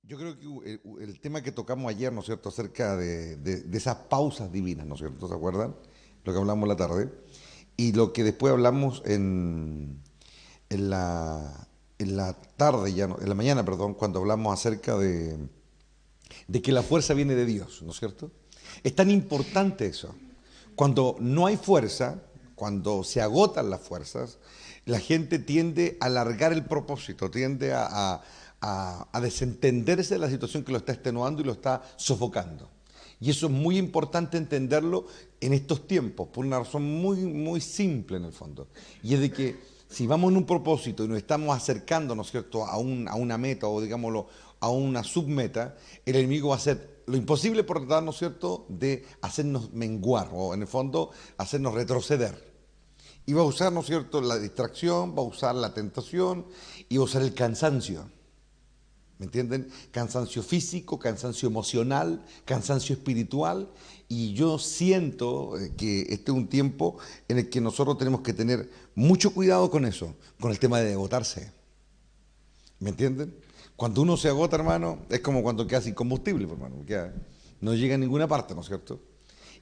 Yo creo que el tema que tocamos ayer, ¿no es cierto?, acerca de esas pausas divinas, ¿no es cierto?, ¿se acuerdan? Lo que hablamos la tarde. Y lo que después hablamos en la tarde, ya no, en la mañana, perdón, cuando hablamos acerca de que la fuerza viene de Dios, ¿no es cierto? Es tan importante eso. Cuando no hay fuerza, cuando se agotan las fuerzas, la gente tiende a alargar el propósito, tiende a desentenderse de la situación que lo está extenuando y lo está sofocando. Y eso es muy importante entenderlo en estos tiempos, por una razón muy simple en el fondo. Y es de que si vamos en un propósito y nos estamos acercando, ¿no es cierto?, a una meta o digámoslo, a una submeta, el enemigo va a hacer lo imposible por tratar, ¿no es cierto?, de hacernos menguar o en el fondo hacernos retroceder. Y va a usar, ¿no es cierto?, la distracción, va a usar la tentación y va a usar el cansancio. ¿Me entienden? Cansancio físico, cansancio emocional, cansancio espiritual. Y yo siento que este es un tiempo en el que nosotros tenemos que tener mucho cuidado con eso, con el tema de agotarse. ¿Me entienden? Cuando uno se agota, hermano, es como cuando queda sin combustible, pues, hermano, no llega a ninguna parte, ¿no es cierto?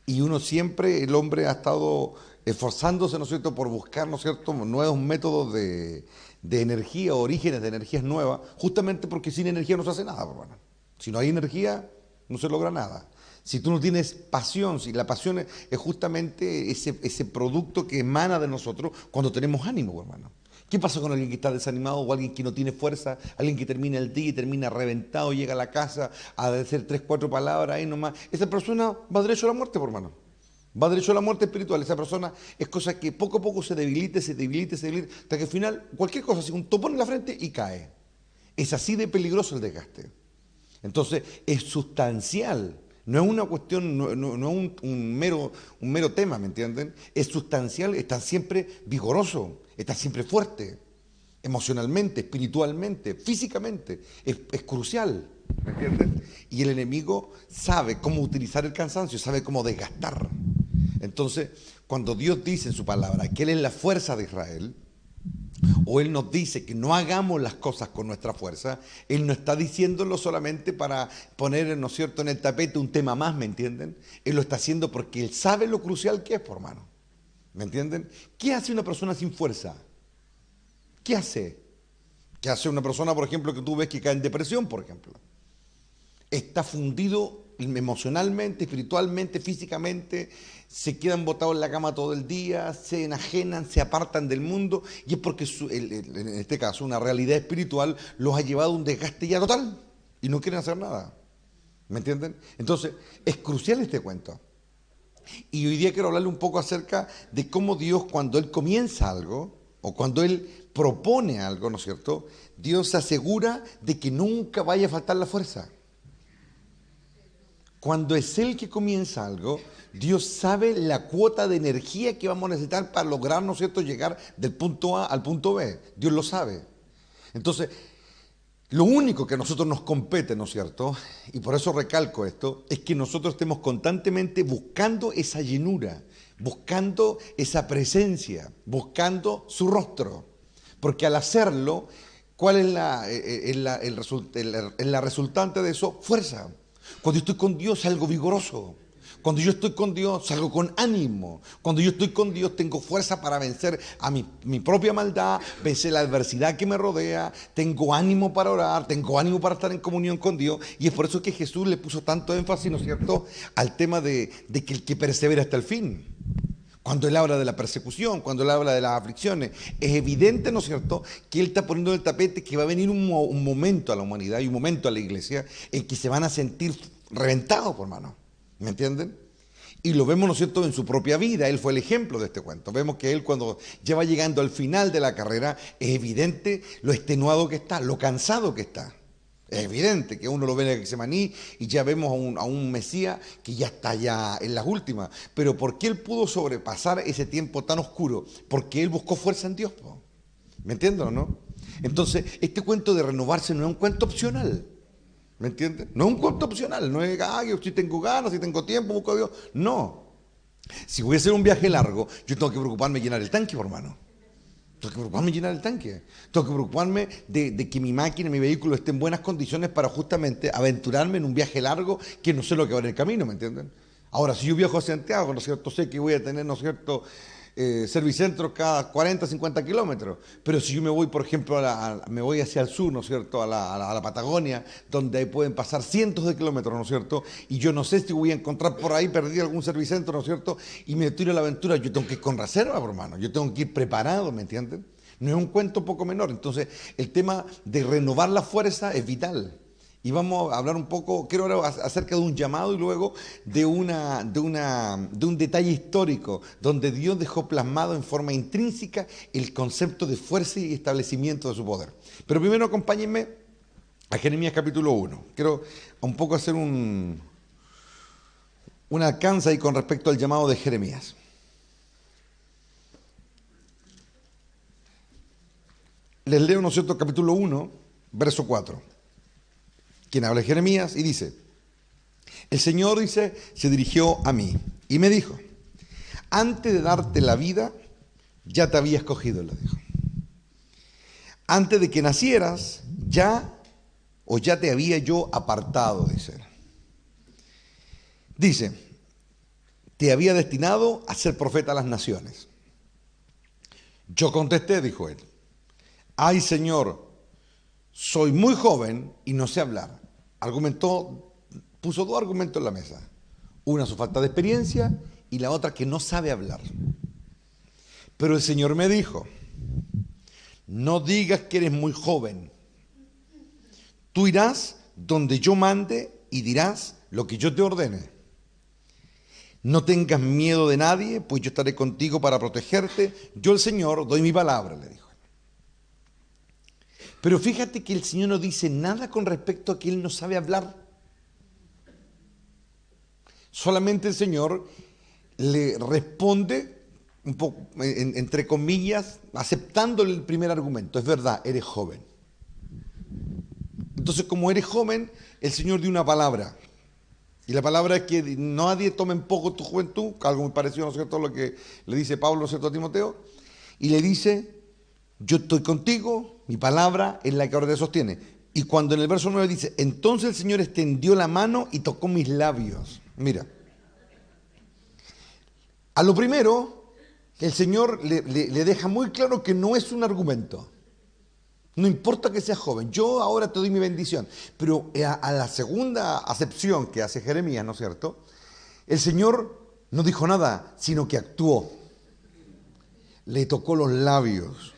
Y uno siempre, el hombre ha estado esforzándose, ¿no es cierto?, por buscar, ¿no es cierto?, nuevos métodos de energía, orígenes de energías nuevas, justamente porque sin energía no se hace nada, hermano. Si no hay energía, no se logra nada. Si tú no tienes pasión, si la pasión es justamente ese producto que emana de nosotros cuando tenemos ánimo, hermano. ¿Qué pasa con alguien que está desanimado o alguien que no tiene fuerza? Alguien que termina el día y termina reventado, llega a la casa a decir tres, cuatro palabras ahí nomás. Esa persona va derecho a la muerte, por hermano. Va derecho a la muerte espiritual. Esa persona es cosa que poco a poco se debilite, se debilite, se debilite, hasta que al final cualquier cosa, así un topón en la frente y cae. Es así de peligroso el desgaste. Entonces es sustancial. No es una cuestión, no es un mero tema, ¿me entienden? Es sustancial, está siempre vigoroso, está siempre fuerte, emocionalmente, espiritualmente, físicamente. Es crucial, ¿me entienden? Y el enemigo sabe cómo utilizar el cansancio, sabe cómo desgastar. Entonces, cuando Dios dice en su palabra que Él es la fuerza de Israel, o Él nos dice que no hagamos las cosas con nuestra fuerza, Él no está diciéndolo solamente para poner, ¿no es cierto?, en el tapete un tema más, ¿me entienden? Él lo está haciendo porque Él sabe lo crucial que es, por hermano. ¿Me entienden? ¿Qué hace una persona sin fuerza? ¿Qué hace? ¿Qué hace una persona, por ejemplo, que tú ves que cae en depresión, por ejemplo? Está fundido emocionalmente, espiritualmente, físicamente, se quedan botados en la cama todo el día, se enajenan, se apartan del mundo, y es porque en este caso una realidad espiritual los ha llevado a un desgaste ya total y no quieren hacer nada. ¿Me entienden? Entonces, es crucial este cuento. Y hoy día quiero hablarle un poco acerca de cómo Dios, cuando Él comienza algo, o cuando Él propone algo, ¿no es cierto?, Dios se asegura de que nunca vaya a faltar la fuerza. Cuando es Él que comienza algo, Dios sabe la cuota de energía que vamos a necesitar para lograr, ¿no es cierto?, llegar del punto A al punto B. Dios lo sabe. Entonces, lo único que a nosotros nos compete, ¿no es cierto?, y por eso recalco esto, es que nosotros estemos constantemente buscando esa llenura, buscando esa presencia, buscando su rostro. Porque al hacerlo, ¿cuál es la resultante de eso? Fuerza. Cuando yo estoy con Dios salgo vigoroso. Cuando yo estoy con Dios salgo con ánimo. Cuando yo estoy con Dios tengo fuerza para vencer a mi propia maldad, vencer la adversidad que me rodea, tengo ánimo para orar, tengo ánimo para estar en comunión con Dios. Y es por eso que Jesús le puso tanto énfasis, ¿no es cierto?, al tema de que el que persevera hasta el fin. Cuando Él habla de la persecución, cuando Él habla de las aflicciones, es evidente, ¿no es cierto?, que Él está poniendo en el tapete que va a venir un momento a la humanidad y un momento a la iglesia en que se van a sentir reventados, por hermano. ¿Me entienden? Y lo vemos, ¿no es cierto?, en su propia vida. Él fue el ejemplo de este cuento. Vemos que él, cuando ya va llegando al final de la carrera, es evidente lo extenuado que está, lo cansado que está. Es evidente que uno lo ve en Getsemaní y ya vemos a un Mesías que ya está ya en las últimas. Pero ¿por qué él pudo sobrepasar ese tiempo tan oscuro? Porque él buscó fuerza en Dios. ¿Me entienden o no? Entonces, este cuento de renovarse no es un cuento opcional. ¿Me entiendes? No es un cuento opcional. No es, yo si tengo ganas, si tengo tiempo, busco a Dios. No. Si voy a hacer un viaje largo, yo tengo que preocuparme de llenar el tanque, hermano. Tengo que preocuparme de llenar el tanque. Tengo que preocuparme de que mi máquina, mi vehículo esté en buenas condiciones para justamente aventurarme en un viaje largo que no sé lo que va en el camino, ¿me entienden? Ahora, si yo viajo a Santiago, ¿no es cierto? Sé que voy a tener, ¿no es cierto?, servicentros cada 40, 50 kilómetros. Pero si yo me voy, por ejemplo, me voy hacia el sur, ¿no es cierto?, a la Patagonia, donde ahí pueden pasar cientos de kilómetros, ¿no es cierto? Y yo no sé si voy a encontrar por ahí perdido algún servicentro, ¿no es cierto? Y me tiro a la aventura, yo tengo que ir con reserva, hermano. Yo tengo que ir preparado, ¿me entienden? No es un cuento poco menor. Entonces, el tema de renovar la fuerza es vital. Y vamos a hablar un poco, quiero hablar acerca de un llamado y luego de un detalle histórico, donde Dios dejó plasmado en forma intrínseca el concepto de fuerza y establecimiento de su poder. Pero primero acompáñenme a Jeremías capítulo 1. Quiero un poco hacer un alcance ahí con respecto al llamado de Jeremías. Les leo, ¿no es cierto?, capítulo 1, verso 4. Quien habla es Jeremías y dice, el Señor, dice, se dirigió a mí y me dijo, antes de darte la vida, ya te había escogido, le dijo. Antes de que nacieras, ya te había yo apartado, dice él. Dice, te había destinado a ser profeta a las naciones. Yo contesté, dijo él, ay, Señor, soy muy joven y no sé hablar. Puso dos argumentos en la mesa. Una, su falta de experiencia, y la otra, que no sabe hablar. Pero el Señor me dijo, no digas que eres muy joven. Tú irás donde yo mande y dirás lo que yo te ordene. No tengas miedo de nadie, pues yo estaré contigo para protegerte. Yo, el Señor, doy mi palabra, le dijo. Pero fíjate que el Señor no dice nada con respecto a que Él no sabe hablar. Solamente el Señor le responde, un poco, entre comillas, aceptando el primer argumento. Es verdad, eres joven. Entonces, como eres joven, el Señor dio una palabra. Y la palabra es que nadie tome en poco tu juventud, algo muy parecido, ¿no es cierto?, a lo que le dice Pablo, ¿no es cierto?, a Timoteo. Y le dice, yo estoy contigo, mi palabra es la que ahora te sostiene. Y cuando en el verso 9 dice, entonces el Señor extendió la mano y tocó mis labios. Mira, a lo primero, el Señor le deja muy claro que no es un argumento. No importa que seas joven, yo ahora te doy mi bendición. Pero a la segunda acepción que hace Jeremías, ¿no es cierto?, el Señor no dijo nada, sino que actuó. Le tocó los labios.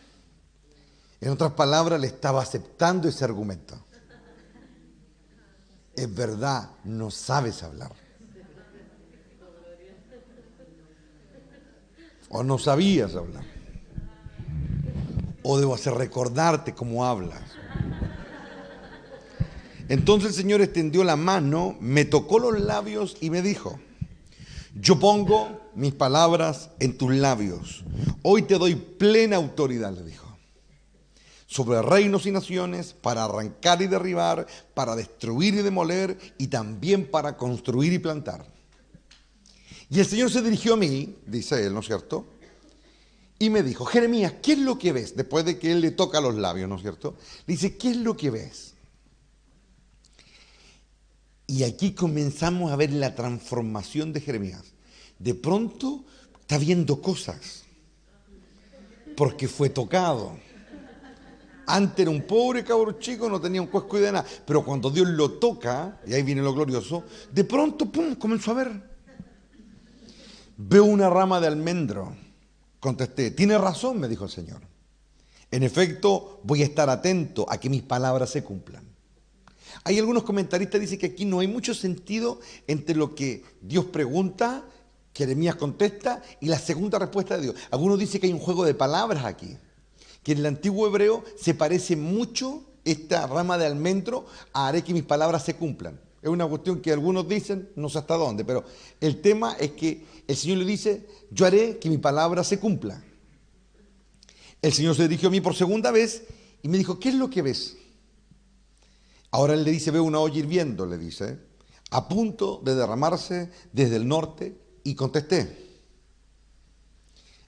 En otras palabras, le estaba aceptando ese argumento. Es verdad, no sabes hablar. O no sabías hablar. O debo hacer recordarte cómo hablas. Entonces el Señor extendió la mano, me tocó los labios y me dijo, yo pongo mis palabras en tus labios. Hoy te doy plena autoridad, le dijo, sobre reinos y naciones, para arrancar y derribar, para destruir y demoler, y también para construir y plantar. Y el Señor se dirigió a mí, dice él, ¿no es cierto?, y me dijo, Jeremías, ¿qué es lo que ves? Después de que él le toca los labios, ¿no es cierto? Le dice, ¿qué es lo que ves? Y aquí comenzamos a ver la transformación de Jeremías. De pronto está viendo cosas, porque fue tocado. Antes era un pobre cabro chico, no tenía un cuesco de nada, pero cuando Dios lo toca, y ahí viene lo glorioso, de pronto, ¡pum!, comenzó a ver. Veo una rama de almendro. Contesté, tiene razón, me dijo el Señor. En efecto, voy a estar atento a que mis palabras se cumplan. Hay algunos comentaristas que dicen que aquí no hay mucho sentido entre lo que Dios pregunta, Jeremías contesta, y la segunda respuesta de Dios. Algunos dicen que hay un juego de palabras aquí, que en el antiguo hebreo se parece mucho esta rama de almendro a haré que mis palabras se cumplan. Es una cuestión que algunos dicen, no sé hasta dónde, pero el tema es que el Señor le dice, yo haré que mi palabra se cumpla. El Señor se dirigió a mí por segunda vez y me dijo, ¿qué es lo que ves? Ahora él le dice, veo una olla hirviendo, le dice, a punto de derramarse desde el norte, y contesté.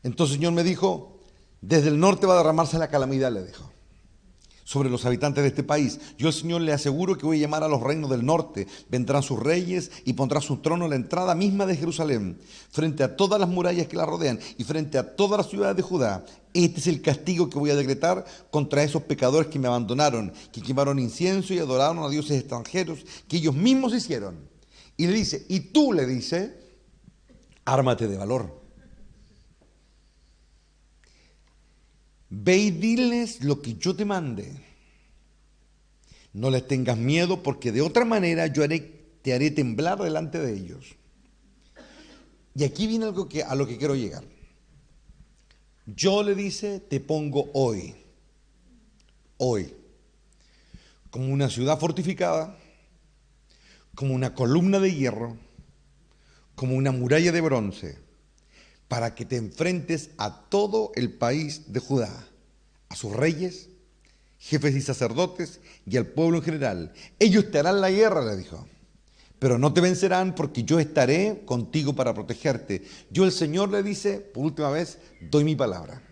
Entonces el Señor me dijo, Desde el norte va a derramarse la calamidad, le dijo, sobre los habitantes de este país. Yo, el Señor, le aseguro que voy a llamar a los reinos del norte. Vendrán sus reyes y pondrá su trono en la entrada misma de Jerusalén, frente a todas las murallas que la rodean y frente a todas las ciudades de Judá. Este es el castigo que voy a decretar contra esos pecadores que me abandonaron, que quemaron incienso y adoraron a dioses extranjeros que ellos mismos hicieron. Y le dice, y tú, le dice, ármate de valor. Ve y diles lo que yo te mande. No les tengas miedo, porque de otra manera yo te haré temblar delante de ellos. Y aquí viene algo a lo que quiero llegar. Yo, le dice, te pongo hoy, como una ciudad fortificada, como una columna de hierro, como una muralla de bronce, para que te enfrentes a todo el país de Judá, a sus reyes, jefes y sacerdotes y al pueblo en general. Ellos te harán la guerra, le dijo, pero no te vencerán, porque yo estaré contigo para protegerte. Yo, el Señor, le dice, por última vez, doy mi palabra.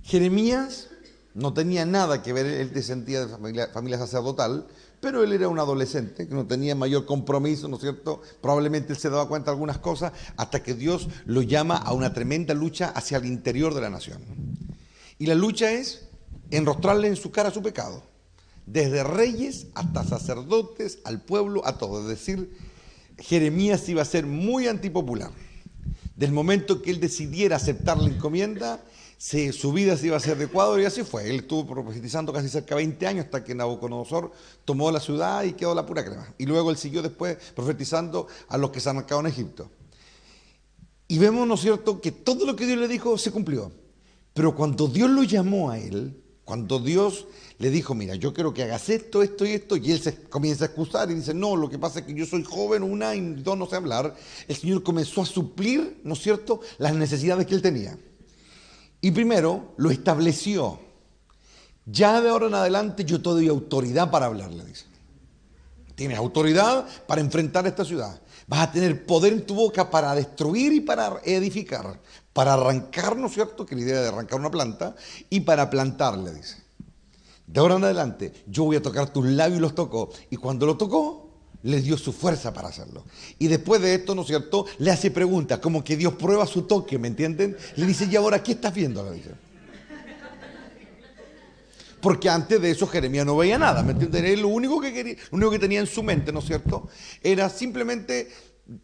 Jeremías no tenía nada que ver, él descendía de familia sacerdotal, pero él era un adolescente que no tenía mayor compromiso, ¿no es cierto? Probablemente él se daba cuenta de algunas cosas hasta que Dios lo llama a una tremenda lucha hacia el interior de la nación. Y la lucha es enrostrarle en su cara su pecado, desde reyes hasta sacerdotes, al pueblo, a todo. Es decir, Jeremías iba a ser muy antipopular. Del momento que él decidiera aceptar la encomienda, su vida se iba a hacer de Ecuador, y así fue. Él estuvo profetizando casi cerca de 20 años hasta que Nabucodonosor tomó la ciudad y quedó la pura crema. Y luego él siguió después profetizando a los que se han marcado en Egipto. Y vemos, ¿no es cierto?, que todo lo que Dios le dijo se cumplió. Pero cuando Dios lo llamó a él, cuando Dios le dijo, mira, yo quiero que hagas esto, esto y esto, y él se comienza a excusar y dice, no, lo que pasa es que yo soy joven, una, y dos, no sé hablar, el Señor comenzó a suplir, ¿no es cierto?, las necesidades que él tenía. Y primero lo estableció. Ya de ahora en adelante yo te doy autoridad para hablar, le dice. Tienes autoridad para enfrentar esta ciudad. Vas a tener poder en tu boca para destruir y para edificar, para arrancar, ¿no es cierto?, que la idea de arrancar una planta, y para plantar, le dice. De ahora en adelante yo voy a tocar tus labios, y los tocó. Y cuando lo tocó, le dio su fuerza para hacerlo. Y después de esto, ¿no es cierto?, le hace preguntas, como que Dios prueba su toque, ¿me entienden? Le dice, ¿y ahora qué estás viendo?, le dice. Porque antes de eso Jeremías no veía nada, ¿me entienden? Él lo único que quería, lo único que tenía en su mente, ¿no es cierto?, era simplemente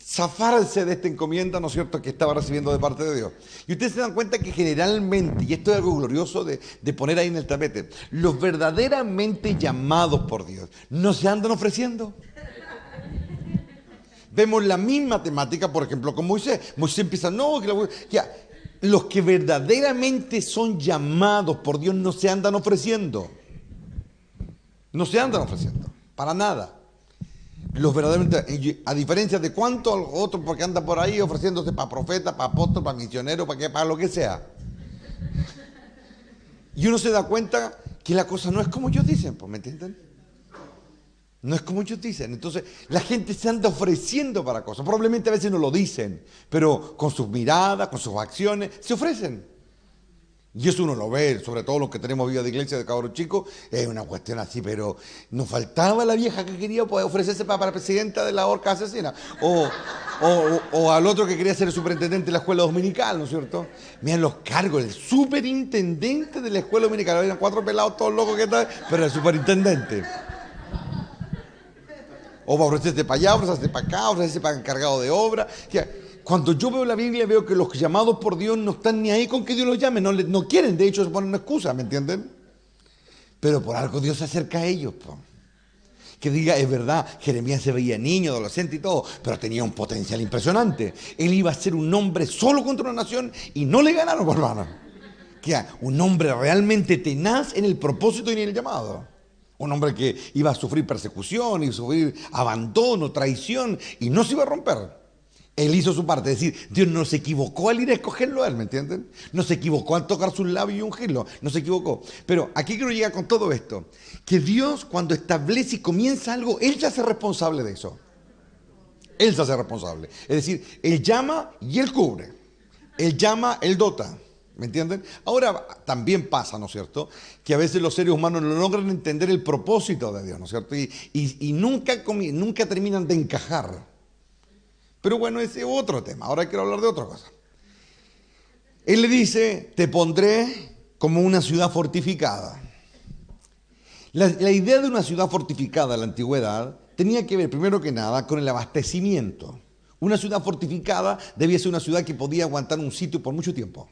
zafarse de esta encomienda, ¿no es cierto?, que estaba recibiendo de parte de Dios. Y ustedes se dan cuenta que generalmente, y esto es algo glorioso de poner ahí en el tapete, los verdaderamente llamados por Dios no se andan ofreciendo. Vemos la misma temática, por ejemplo, con Moisés. Moisés empieza, no, los que verdaderamente son llamados por Dios no se andan ofreciendo. No se andan ofreciendo, para nada. Los verdaderamente, a diferencia de cuántos otros, porque andan por ahí ofreciéndose para profeta, para apóstol, para misionero, para lo que sea. Y uno se da cuenta que la cosa no es como ellos dicen, pues, ¿me entienden? No es como ellos dicen. Entonces, la gente se anda ofreciendo para cosas. Probablemente a veces no lo dicen, pero con sus miradas, con sus acciones, se ofrecen. Y eso uno lo ve, sobre todo los que tenemos vida de iglesia de cabros chicos, es una cuestión así, pero nos faltaba la vieja que quería poder ofrecerse para presidenta de la horca asesina, o al otro que quería ser el superintendente de la escuela dominical, ¿no es cierto? Miren los cargos, el superintendente de la escuela dominical, habían 4 pelados todos locos que tal, pero el superintendente. O va a ofrecerse para allá, ofrecerse para acá, ofrecerse para encargado de obra. Cuando yo veo la Biblia, veo que los llamados por Dios no están ni ahí con que Dios los llame, no quieren, de hecho se ponen una excusa, ¿me entienden? Pero por algo Dios se acerca a ellos, po. Que diga, es verdad, Jeremías se veía niño, adolescente y todo, pero tenía un potencial impresionante. Él iba a ser un hombre solo contra una nación y no le ganaron, por hermano. Que un hombre realmente tenaz en el propósito y en el llamado. Un hombre que iba a sufrir persecución y sufrir abandono, traición, y no se iba a romper. Él hizo su parte, es decir, Dios no se equivocó al ir a escogerlo a él, ¿me entienden? No se equivocó al tocar sus labios y ungirlo, no se equivocó. Pero aquí quiero llegar con todo esto, que Dios cuando establece y comienza algo, Él se hace responsable de eso. Él se hace responsable. Es decir, Él llama y Él cubre. Él llama, Él dota. ¿Me entienden? Ahora también pasa, ¿no es cierto?, que a veces los seres humanos no logran entender el propósito de Dios, ¿no es cierto? Y nunca terminan de encajar. Pero bueno, ese es otro tema. Ahora quiero hablar de otra cosa. Él le dice, te pondré como una ciudad fortificada. La idea de una ciudad fortificada en la antigüedad tenía que ver, primero que nada, con el abastecimiento. Una ciudad fortificada debía ser una ciudad que podía aguantar un sitio por mucho tiempo.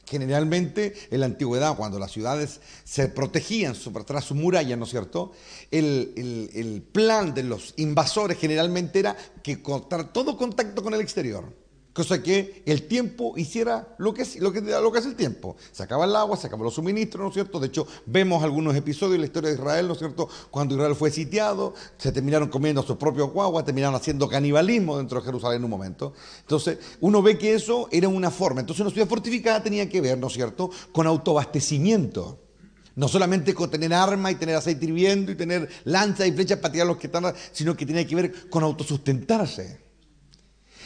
Generalmente en la antigüedad, cuando las ciudades se protegían tras sus murallas, ¿no es cierto?, el plan de los invasores generalmente era que cortar todo contacto con el exterior. Cosa que el tiempo hiciera lo que hace el tiempo. Se acaba el agua, se acaban los suministros, ¿no es cierto? De hecho, vemos algunos episodios en la historia de Israel, ¿no es cierto? Cuando Israel fue sitiado, se terminaron comiendo sus propios guaguas, terminaron haciendo canibalismo dentro de Jerusalén en un momento. Entonces, uno ve que eso era una forma. Entonces, una ciudad fortificada tenía que ver, ¿no es cierto?, con autoabastecimiento. No solamente con tener armas y tener aceite hirviendo y tener lanzas y flechas para tirar a los que están, sino que tenía que ver con autosustentarse.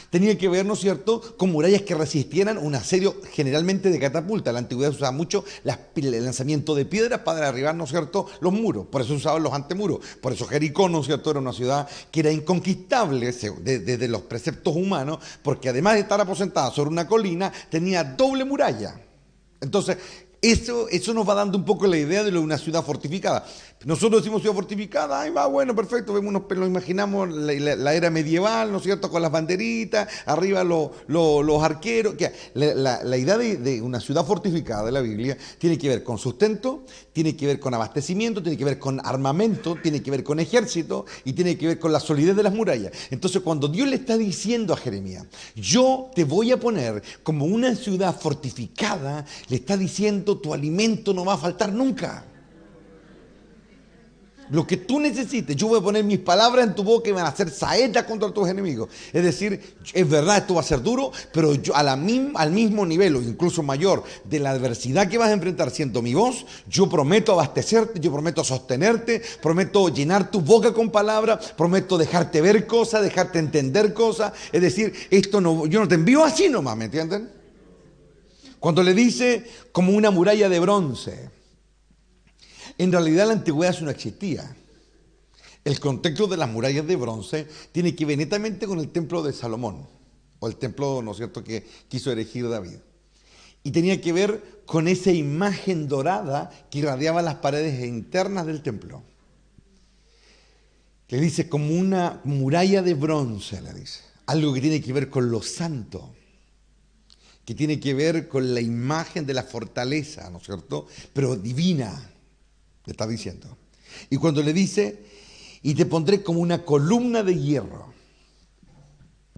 Tenía que ver, ¿no es cierto?, con murallas que resistieran un asedio generalmente de catapulta. En la antigüedad se usaba mucho el lanzamiento de piedras para derribar, ¿no es cierto?, los muros. Por eso se usaban los antemuros. Por eso Jericó, ¿no es cierto?, era una ciudad que era inconquistable desde los preceptos humanos, porque además de estar aposentada sobre una colina, tenía doble muralla. Entonces, eso nos va dando un poco la idea de lo de una ciudad fortificada. Nosotros decimos ciudad fortificada, ahí va, bueno, perfecto, lo imaginamos la era medieval, ¿no es cierto?, con las banderitas, arriba los arqueros. La idea de una ciudad fortificada de la Biblia tiene que ver con sustento, tiene que ver con abastecimiento, tiene que ver con armamento, tiene que ver con ejército y tiene que ver con la solidez de las murallas. Entonces, cuando Dios le está diciendo a Jeremías, yo te voy a poner como una ciudad fortificada, le está diciendo, tu alimento no va a faltar nunca. Lo que tú necesites, yo voy a poner mis palabras en tu boca y van a ser saetas contra tus enemigos. Es decir, es verdad, esto va a ser duro, pero yo al mismo nivel o incluso mayor de la adversidad que vas a enfrentar siendo mi voz, yo prometo abastecerte, yo prometo sostenerte, prometo llenar tu boca con palabras, prometo dejarte ver cosas, dejarte entender cosas. Es decir, yo no te envío así nomás, ¿me entienden? Cuando le dice como una muralla de bronce, en realidad la antigüedad eso no existía. El contexto de las murallas de bronce tiene que ver netamente con el templo de Salomón, o el templo, ¿no es cierto?, que quiso erigir David. Y tenía que ver con esa imagen dorada que irradiaba las paredes internas del templo. Le dice como una muralla de bronce, le dice. Algo que tiene que ver con lo santo, que tiene que ver con la imagen de la fortaleza, ¿no es cierto?, pero divina. Le está diciendo. Y cuando le dice, y te pondré como una columna de hierro.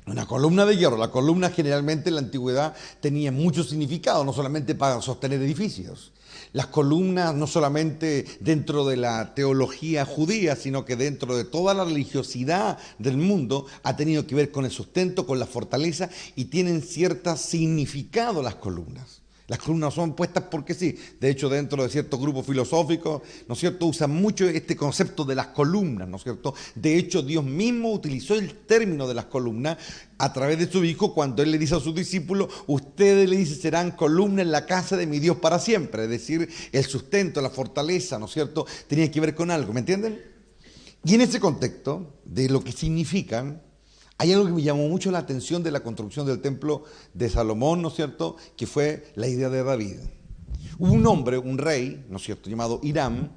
Una columna de hierro. La columna generalmente en la antigüedad tenía mucho significado, no solamente para sostener edificios. Las columnas no solamente dentro de la teología judía, sino que dentro de toda la religiosidad del mundo ha tenido que ver con el sustento, con la fortaleza y tienen cierto significado las columnas. Las columnas son puestas porque sí. De hecho, dentro de ciertos grupos filosóficos, ¿no es cierto?, usan mucho este concepto de las columnas, ¿no es cierto? De hecho, Dios mismo utilizó el término de las columnas a través de su Hijo cuando Él le dice a sus discípulos, ustedes, le dice, serán columnas en la casa de mi Dios para siempre. Es decir, el sustento, la fortaleza, ¿no es cierto?, tenía que ver con algo, ¿me entienden? Y en ese contexto de lo que significan, hay algo que me llamó mucho la atención de la construcción del templo de Salomón, ¿no es cierto?, que fue la idea de David. Hubo un hombre, un rey, ¿no es cierto?, llamado Hiram,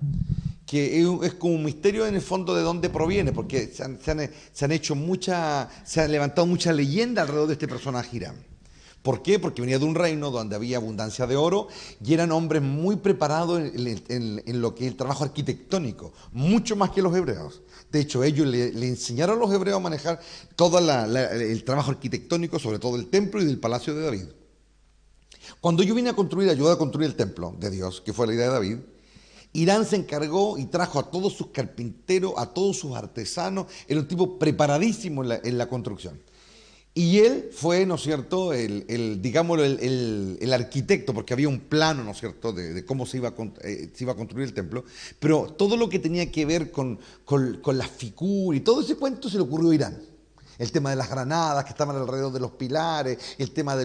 que es como un misterio en el fondo de dónde proviene, porque se han levantado mucha leyenda alrededor de este personaje Hiram. ¿Por qué? Porque venía de un reino donde había abundancia de oro y eran hombres muy preparados en lo que es el trabajo arquitectónico, mucho más que los hebreos. De hecho, ellos le enseñaron a los hebreos a manejar todo el trabajo arquitectónico, sobre todo el templo y del palacio de David. Cuando yo vine ayudar a construir el templo de Dios, que fue la idea de David, Irán se encargó y trajo a todos sus carpinteros, a todos sus artesanos, era un tipo preparadísimo en la construcción. Y él fue, ¿no es cierto?, el arquitecto, porque había un plano, ¿no es cierto?, de cómo se iba a construir el templo, pero todo lo que tenía que ver con la figura y todo ese cuento se le ocurrió a Irán. El tema de las granadas que estaban alrededor de los pilares, el tema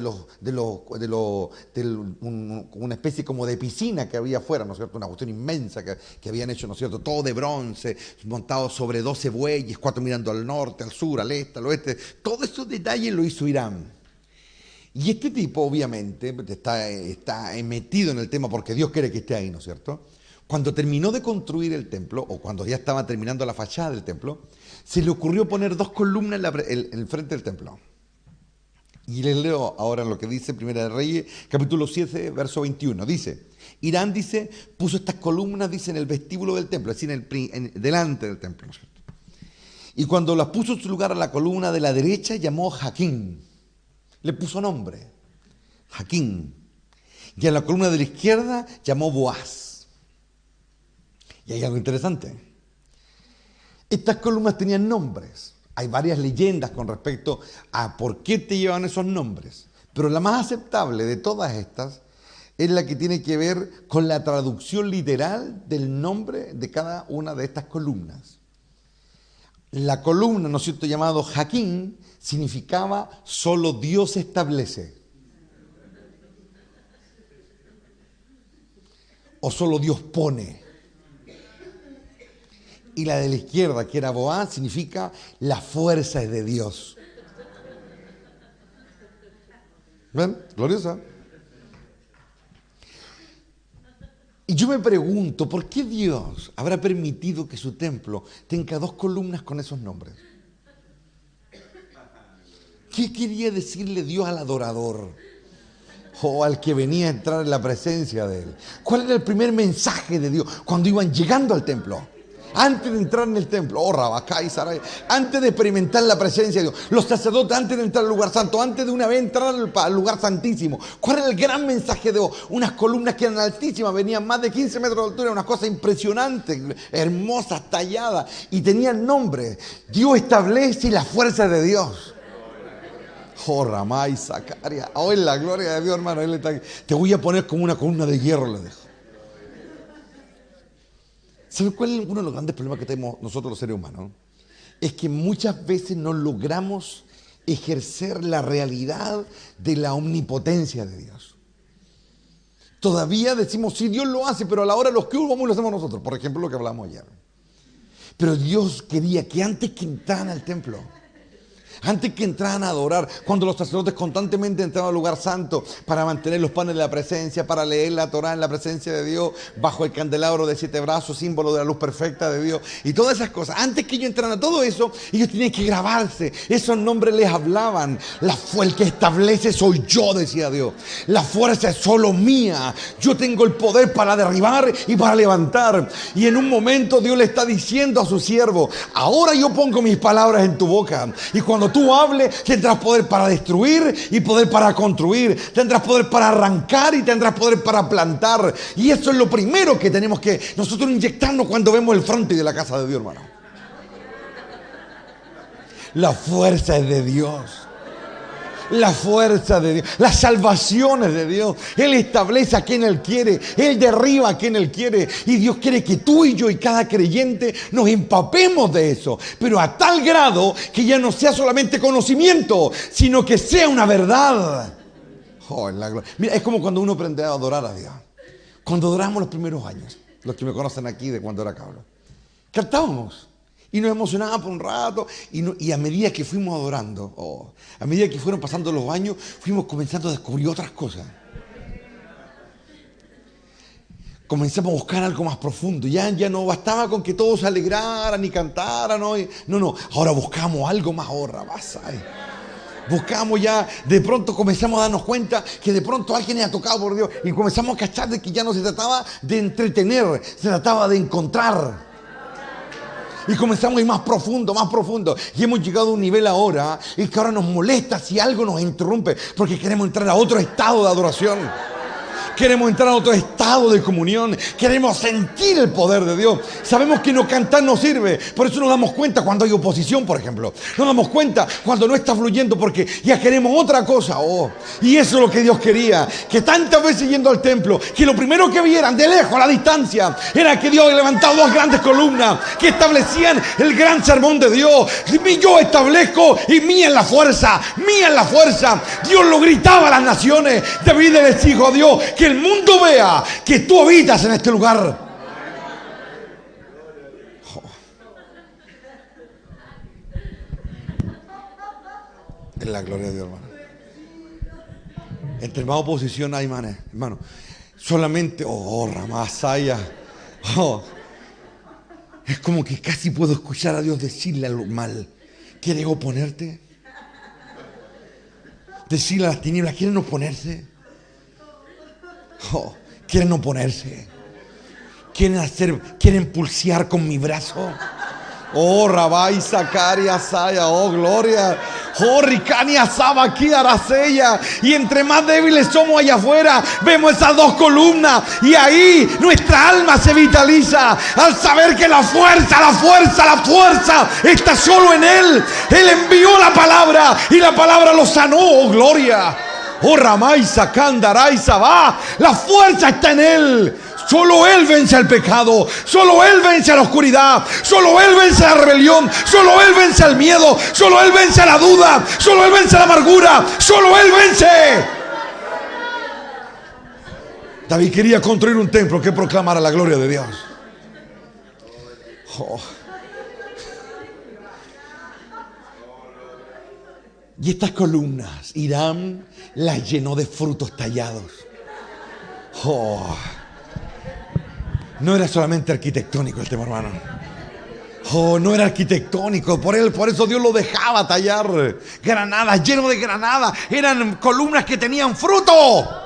una especie como de piscina que había afuera, ¿no es cierto? Una cuestión inmensa que habían hecho, ¿no es cierto? Todo de bronce, montado sobre 12 bueyes, 4 mirando al norte, al sur, al este, al oeste. Todos esos detalles lo hizo Hiram. Y este tipo, obviamente, está metido en el tema porque Dios quiere que esté ahí, ¿no es cierto? Cuando terminó de construir el templo, o cuando ya estaba terminando la fachada del templo, se le ocurrió poner 2 columnas en el frente del templo. Y les leo ahora lo que dice Primera de Reyes, capítulo 7, verso 21. Dice, Hiram, dice, puso estas columnas, dice, en el vestíbulo del templo, es decir, delante del templo, ¿no es cierto? Y cuando las puso en su lugar a la columna de la derecha, llamó Jaquín. Le puso nombre, Jaquín. Y a la columna de la izquierda llamó Boaz. Y hay algo interesante. Estas columnas tenían nombres. Hay varias leyendas con respecto a por qué te llevan esos nombres. Pero la más aceptable de todas estas es la que tiene que ver con la traducción literal del nombre de cada una de estas columnas. La columna, ¿no es cierto?, llamado Jaquín, significaba solo Dios establece. O solo Dios pone. Y la de la izquierda, que era Boaz, significa la fuerza es de Dios. ¿Ven? Gloriosa. Y yo me pregunto, ¿por qué Dios habrá permitido que su templo tenga 2 columnas con esos nombres? ¿Qué quería decirle Dios al adorador? O al que venía a entrar en la presencia de Él. ¿Cuál era el primer mensaje de Dios cuando iban llegando al templo? Antes de entrar en el templo, Rabacá y Sarai, antes de experimentar la presencia de Dios, los sacerdotes antes de entrar al lugar santo, antes de una vez entrar al lugar santísimo, ¿cuál era el gran mensaje de Dios? Unas columnas que eran altísimas, venían más de 15 metros de altura, una cosa impresionante, hermosas, talladas, y tenían nombre. Dios establece la fuerza de Dios. Ramá y Zacaria, hoy la gloria de Dios, hermano, Él está aquí. Te voy a poner como una columna de hierro, le dejo. ¿Saben cuál es uno de los grandes problemas que tenemos nosotros los seres humanos? Es que muchas veces no logramos ejercer la realidad de la omnipotencia de Dios. Todavía decimos, sí, Dios lo hace, pero a la hora de los que vamos lo hacemos nosotros. Por ejemplo, lo que hablamos ayer. Pero Dios quería que antes que entraran al templo, antes que entraran a adorar, cuando los sacerdotes constantemente entraban al lugar santo para mantener los panes de la presencia, para leer la Torá en la presencia de Dios, bajo el candelabro de 7 brazos, símbolo de la luz perfecta de Dios, y todas esas cosas, antes que ellos entraran a todo eso, ellos tenían que grabarse, esos nombres les hablaban. El que establece soy yo, decía Dios, la fuerza es solo mía, yo tengo el poder para derribar y para levantar. Y en un momento Dios le está diciendo a su siervo, ahora yo pongo mis palabras en tu boca, y cuando tú hables, tendrás poder para destruir y poder para construir. Tendrás poder para arrancar y tendrás poder para plantar. Y eso es lo primero que tenemos que nosotros inyectarnos cuando vemos el frontis de la casa de Dios, hermano. La fuerza es de Dios. La fuerza de Dios, las salvaciones de Dios. Él establece a quien Él quiere, Él derriba a quien Él quiere, y Dios quiere que tú y yo y cada creyente nos empapemos de eso, pero a tal grado que ya no sea solamente conocimiento, sino que sea una verdad. Mira, es como cuando uno aprende a adorar a Dios. Cuando adoramos los primeros años, los que me conocen aquí de cuando era cabro, cantábamos. Y nos emocionábamos por un rato, y a medida que fuimos adorando, a medida que fueron pasando los años, fuimos comenzando a descubrir otras cosas. Comenzamos a buscar algo más profundo. Ya no bastaba con que todos se alegraran y cantaran. No. Ahora buscamos algo más. Buscamos ya, de pronto comenzamos a darnos cuenta que de pronto alguien era tocado por Dios. Y comenzamos a cachar de que ya no se trataba de entretener, se trataba de encontrar. Y comenzamos a ir más profundo. Y hemos llegado a un nivel ahora en que ahora nos molesta si algo nos interrumpe, porque queremos entrar a otro estado de adoración. Queremos entrar a otro estado de comunión. Queremos sentir el poder de Dios. Sabemos que no cantar no sirve. Por eso nos damos cuenta cuando hay oposición, por ejemplo. Nos damos cuenta cuando no está fluyendo porque ya queremos otra cosa. Y eso es lo que Dios quería. Que tantas veces yendo al templo, que lo primero que vieran de lejos, a la distancia, era que Dios había levantado dos grandes columnas que establecían el gran sermón de Dios. Yo establezco y mía es la fuerza, mía es la fuerza. Dios lo gritaba a las naciones. David les dijo a Dios: que el mundo vea que tú habitas en este lugar. Es la gloria de Dios, hermano. Entre más oposición hay, hermano. Solamente, Ramasaya. Es como que casi puedo escuchar a Dios decirle al mal: ¿quieres oponerte? Decirle a las tinieblas: ¿quieren oponerse? ¿Quieren oponerse? ¿Quieren pulsear con mi brazo? Rabai Zacaria Saya, gloria. Ricania Saba aquí Aracella. Y entre más débiles somos allá afuera, vemos esas dos columnas. Y ahí nuestra alma se vitaliza al saber que la fuerza está solo en Él. Él envió la palabra y la palabra lo sanó. Gloria. Ramay Sacandaray Sabá. La fuerza está en Él. Solo Él vence al pecado. Solo Él vence a la oscuridad. Solo Él vence a la rebelión. Solo Él vence al miedo. Solo Él vence a la duda. Solo Él vence a la amargura. Solo Él vence. David quería construir un templo que proclamara la gloria de Dios. Y estas columnas, Hiram las llenó de frutos tallados. No era solamente arquitectónico el tema, hermano. No era arquitectónico. Por eso Dios lo dejaba tallar. Granadas, lleno de granadas. Eran columnas que tenían fruto.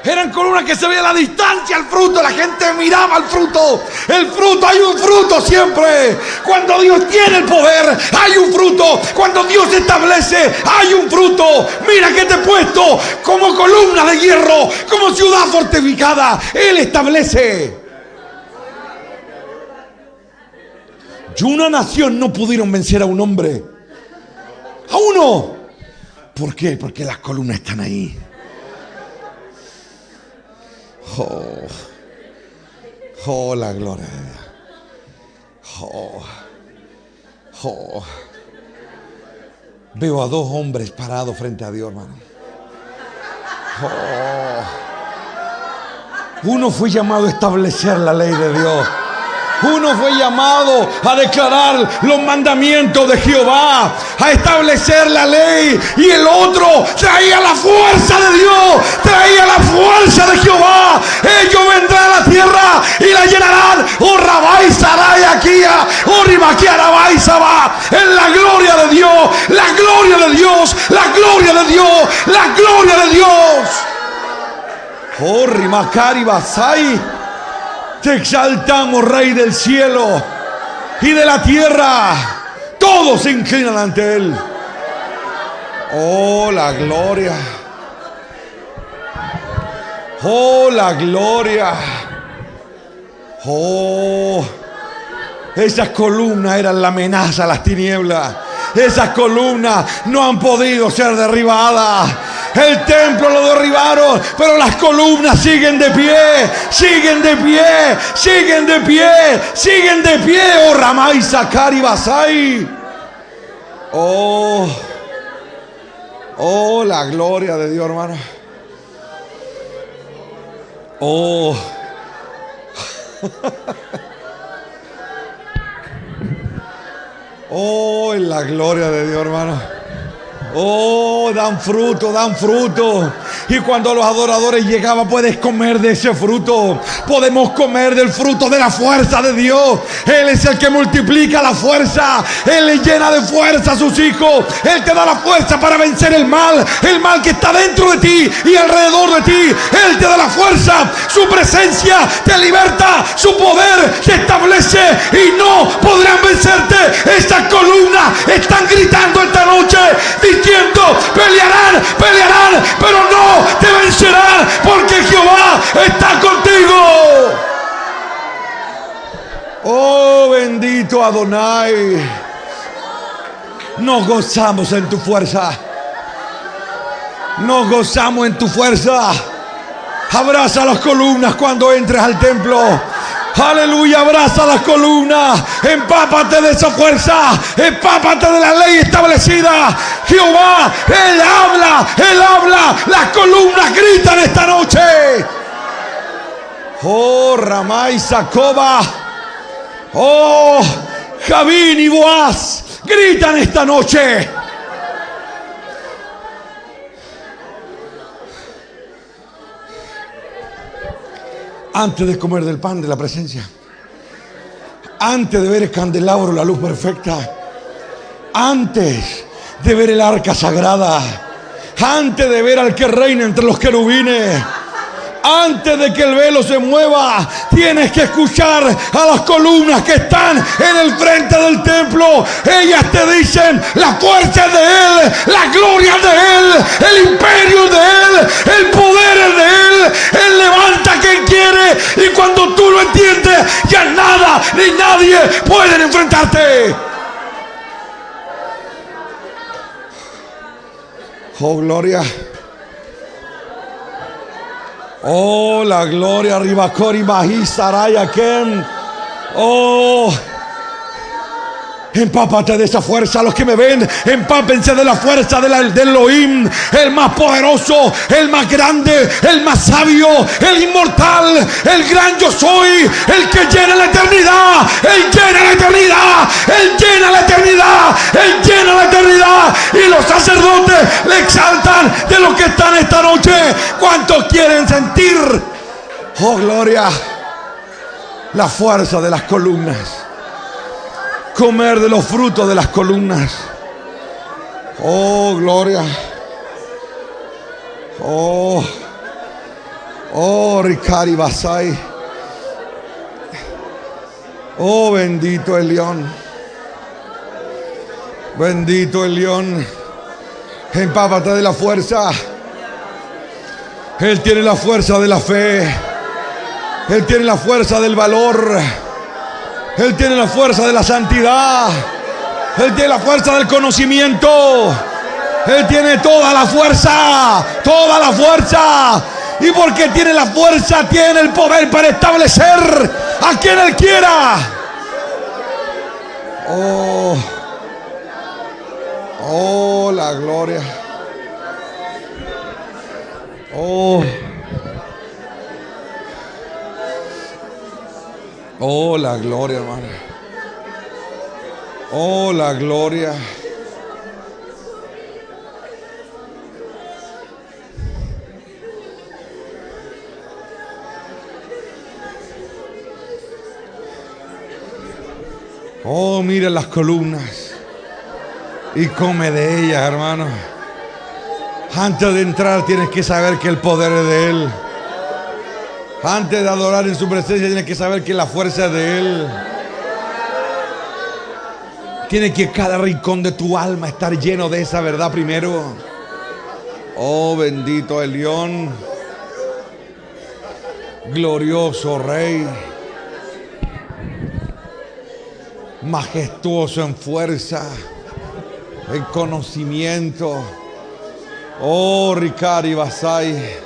Eran columnas que se veía a la distancia el fruto. La gente miraba el fruto. El fruto, hay un fruto siempre. Cuando Dios tiene el poder, hay un fruto. Cuando Dios establece, hay un fruto. Mira que te he puesto como columna de hierro, como ciudad fortificada. Él establece. Y una nación no pudieron vencer a un hombre. A uno. ¿Por qué? Porque las columnas están ahí. La gloria de Dios. Veo a dos hombres parados frente a Dios, hermano. Uno fue llamado a establecer la ley de Dios. Uno fue llamado a declarar los mandamientos de Jehová, a establecer la ley. Y el otro traía la fuerza de Dios, traía la fuerza de Jehová. Ellos vendrán a la tierra y la llenarán. Rabai Sarai Akia, Ribakia Rabai Sabá. En la gloria de Dios, la gloria de Dios, la gloria de Dios, la gloria de Dios. Rimakari Basai. Te exaltamos, Rey del cielo y de la tierra. Todos se inclinan ante Él. La gloria. La gloria. Esas columnas eran la amenaza a las tinieblas. Esas columnas no han podido ser derribadas. El templo lo derribaron, pero las columnas siguen de pie, siguen de pie, siguen de pie, siguen de pie. Ramay Zakari Basai. La gloria de Dios, hermano. En la gloria de Dios, hermano. Dan fruto, dan fruto. Y cuando los adoradores llegaban, puedes comer de ese fruto. Podemos comer del fruto de la fuerza de Dios. Él es el que multiplica la fuerza. Él le llena de fuerza a sus hijos. Él te da la fuerza para vencer el mal que está dentro de ti y alrededor de ti. Él te da la fuerza. Su presencia te liberta. Su poder te establece y no podrán vencerte. Estas columnas están gritando esta noche diciendo: pelearán, pelearán, pero no te vencerán, porque Jehová está contigo. Oh, bendito Adonai. Nos gozamos en tu fuerza. Nos gozamos en tu fuerza. Abraza las columnas cuando entres al templo. Aleluya, abraza las columnas. Empápate de esa fuerza. Empápate de la ley establecida. Jehová, Él habla, Él habla. Las columnas gritan esta noche. Oh, Ramá y Jacoba. Oh, Javín y Boaz gritan esta noche. Antes de comer del pan de la presencia, antes de ver el candelabro, la luz perfecta, antes de ver el arca sagrada, antes de ver al que reina entre los querubines, antes de que el velo se mueva, tienes que escuchar a las columnas que están en el frente del templo. Ellas te dicen: la fuerza es de Él, la gloria es de Él, el imperio es de Él, el poder es de Él. Él levanta a quien quiere, y cuando tú lo entiendes, ya nada ni nadie pueden enfrentarte. Oh, gloria. Oh, la gloria, Ribacori, Bají, Saraya, Ken. Oh, empápate de esa fuerza. Los que me ven, empápense de la fuerza del Elohim, el más poderoso, el más grande, el más sabio, el inmortal, el gran yo soy, el que llena la eternidad. Él llena la eternidad, Él llena la eternidad, Él llena la eternidad. Y los sacerdotes le exaltan de los que están esta noche. ¿Cuántos quieren sentir, oh gloria, la fuerza de las columnas? Comer de los frutos de las columnas. Oh, gloria. Oh, oh, Ricari Basai. Oh, bendito el león. Bendito el león. Empápate de la fuerza. Él tiene la fuerza de la fe. Él tiene la fuerza del valor. Él tiene la fuerza de la santidad. Él tiene la fuerza del conocimiento. Él tiene toda la fuerza. Toda la fuerza. Y porque tiene la fuerza, tiene el poder para establecer a quien Él quiera. Oh, oh, la gloria. Oh, oh, la gloria, hermano. Oh, la gloria. Oh, mira las columnas y come de ellas, hermano. Antes de entrar tienes que saber que el poder es de Él. Antes de adorar en su presencia tienes que saber que la fuerza es de Él. Tiene que cada rincón de tu alma estar lleno de esa verdad primero. Oh, bendito el león, glorioso Rey, majestuoso en fuerza, en conocimiento. Oh, Ricari Basai.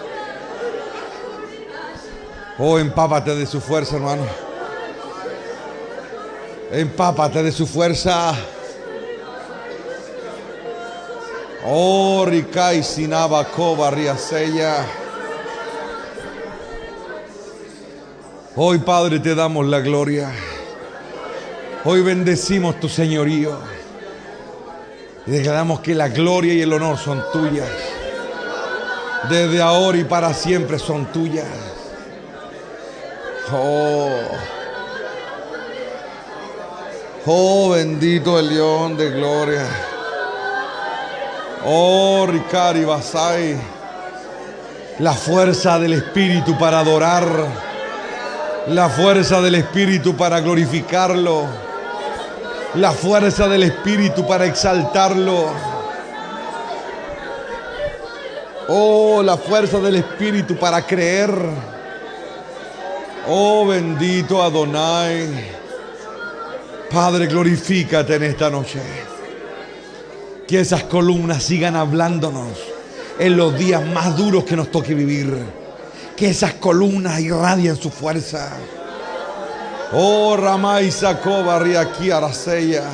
Oh, empápate de su fuerza, hermano. Empápate de su fuerza. Oh, Ricai Sinaba Coba Riaseya. Hoy, Padre, te damos la gloria. Hoy bendecimos tu señorío. Y declaramos que la gloria y el honor son tuyas. Desde ahora y para siempre son tuyas. Oh, oh, bendito el león de gloria. Oh, Ricari Basai. La fuerza del Espíritu para adorar. La fuerza del Espíritu para glorificarlo. La fuerza del Espíritu para exaltarlo. Oh, la fuerza del Espíritu para creer. Oh, bendito Adonai. Padre, glorifícate en esta noche. Que esas columnas sigan hablándonos en los días más duros que nos toque vivir. Que esas columnas irradien su fuerza. Oh, Ramay Sakoba Riaki Araseya.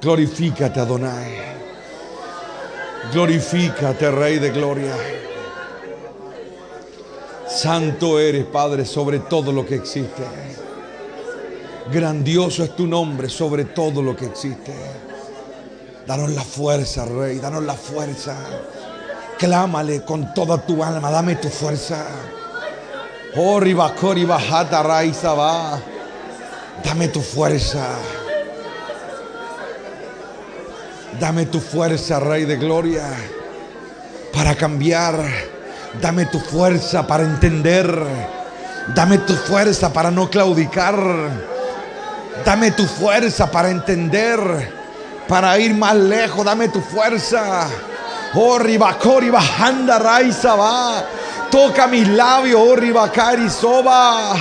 Glorifícate, Adonai. Glorifícate, Rey de Gloria. Santo eres, Padre, sobre todo lo que existe. Grandioso es tu nombre sobre todo lo que existe. Danos la fuerza, Rey, danos la fuerza. Clámale con toda tu alma, dame tu fuerza. Oh, Ribakori Bajata Raizaba. Dame tu fuerza. Dame tu fuerza, Rey de Gloria, para cambiar. Dame tu fuerza para entender. Dame tu fuerza para no claudicar. Dame tu fuerza para entender, para ir más lejos. Dame tu fuerza. Oh, Ribakori Bajanda Raizaba. Toca mis labios, oh, Ribakari Soba.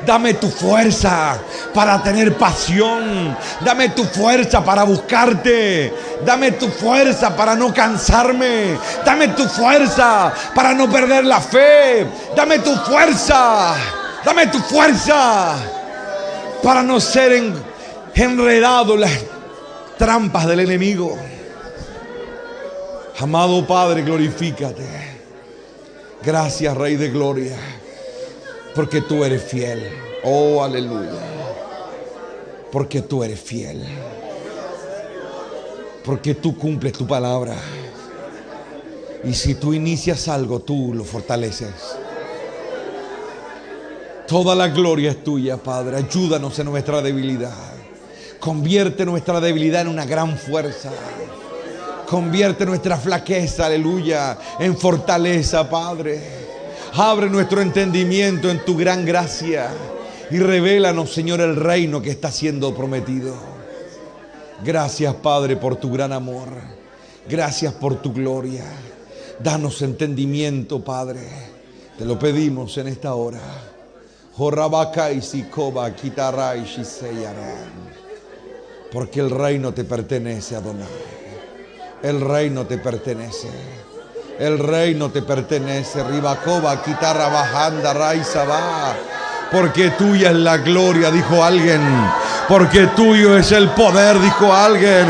Dame tu fuerza para tener pasión. Dame tu fuerza para buscarte. Dame tu fuerza para no cansarme. Dame tu fuerza para no perder la fe. Dame tu fuerza. Dame tu fuerza para no ser enredado en las trampas del enemigo. Amado Padre, glorifícate. Gracias, Rey de Gloria. Porque tú eres fiel. Oh, aleluya. Porque tú eres fiel. Porque tú cumples tu palabra. Y si tú inicias algo, tú lo fortaleces. Toda la gloria es tuya, Padre. Ayúdanos en nuestra debilidad. Convierte nuestra debilidad en una gran fuerza. Convierte nuestra flaqueza, aleluya, en fortaleza, Padre. Abre nuestro entendimiento en tu gran gracia y revélanos, Señor, el reino que está siendo prometido. Gracias, Padre, por tu gran amor. Gracias por tu gloria. Danos entendimiento, Padre. Te lo pedimos en esta hora. Porque el reino te pertenece, Adonai. El reino te pertenece. El reino te pertenece. Ribacoba, Kitara, Bajanda, Raizaba. Porque tuya es la gloria, dijo alguien. Porque tuyo es el poder, dijo alguien.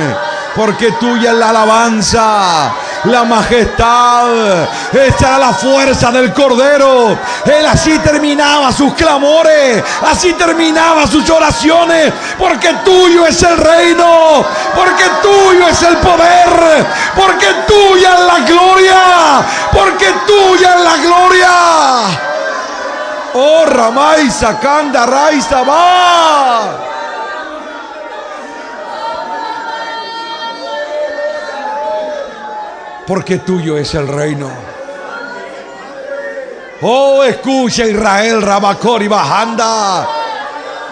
Porque tuya es la alabanza, la majestad. Esa era la fuerza del Cordero. Él así terminaba sus clamores, así terminaba sus oraciones. Porque tuyo es el reino, porque tuyo es el poder, porque tuya es la gloria, porque tuya es la gloria. Oh, Ramay Sakanda Raizaba. Porque tuyo es el reino. Oh, escucha Israel, Rabacori Bajanda.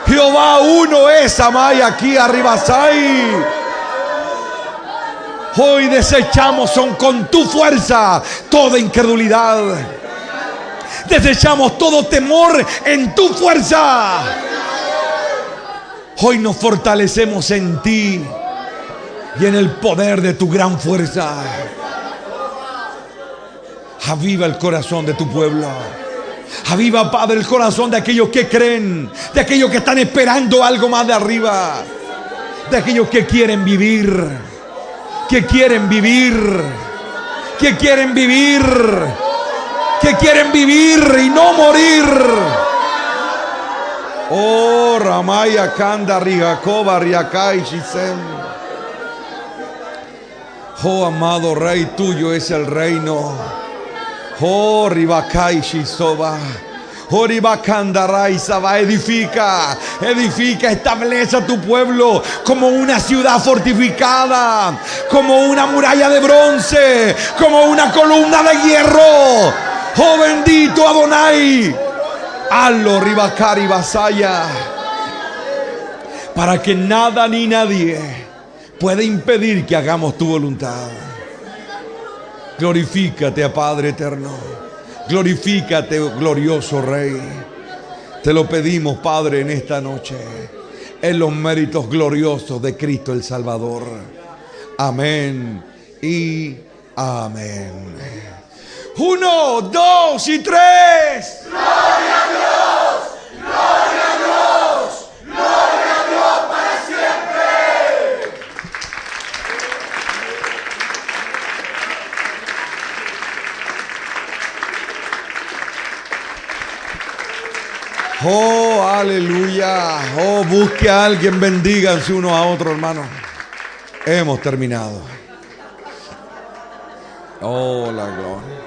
Jehová uno es, Amay, aquí arriba Sai. Hoy desechamos con tu fuerza toda incredulidad. Desechamos todo temor en tu fuerza. Hoy nos fortalecemos en ti y en el poder de tu gran fuerza. Aviva el corazón de tu pueblo. Aviva, Padre, el corazón de aquellos que creen, de aquellos que están esperando algo más de arriba, de aquellos que quieren vivir, que quieren vivir, que quieren vivir, que quieren vivir y no morir. Oh, Ramaya Kanda Rigakoba Riakai Shisen. Oh, amado Rey, tuyo es el reino. Oh, Ribakai Shisoba. Oh, Ribakanda Raizaba. Edifica, edifica, establece a tu pueblo como una ciudad fortificada, como una muralla de bronce, como una columna de hierro. Oh, bendito Adonai. Hazlo, Ribakari Basaya, para que nada ni nadie pueda impedir que hagamos tu voluntad. Glorifícate, Padre eterno. Glorifícate, glorioso Rey. Te lo pedimos, Padre, en esta noche, en los méritos gloriosos de Cristo el Salvador. Amén y amén. 1, 2 y 3. ¡Gloria a Dios! ¡Gloria a Dios! ¡Gloria a Dios para siempre! Oh, aleluya. Oh, busque a alguien, bendíganse uno a otro, hermano. Hemos terminado. Oh, la gloria.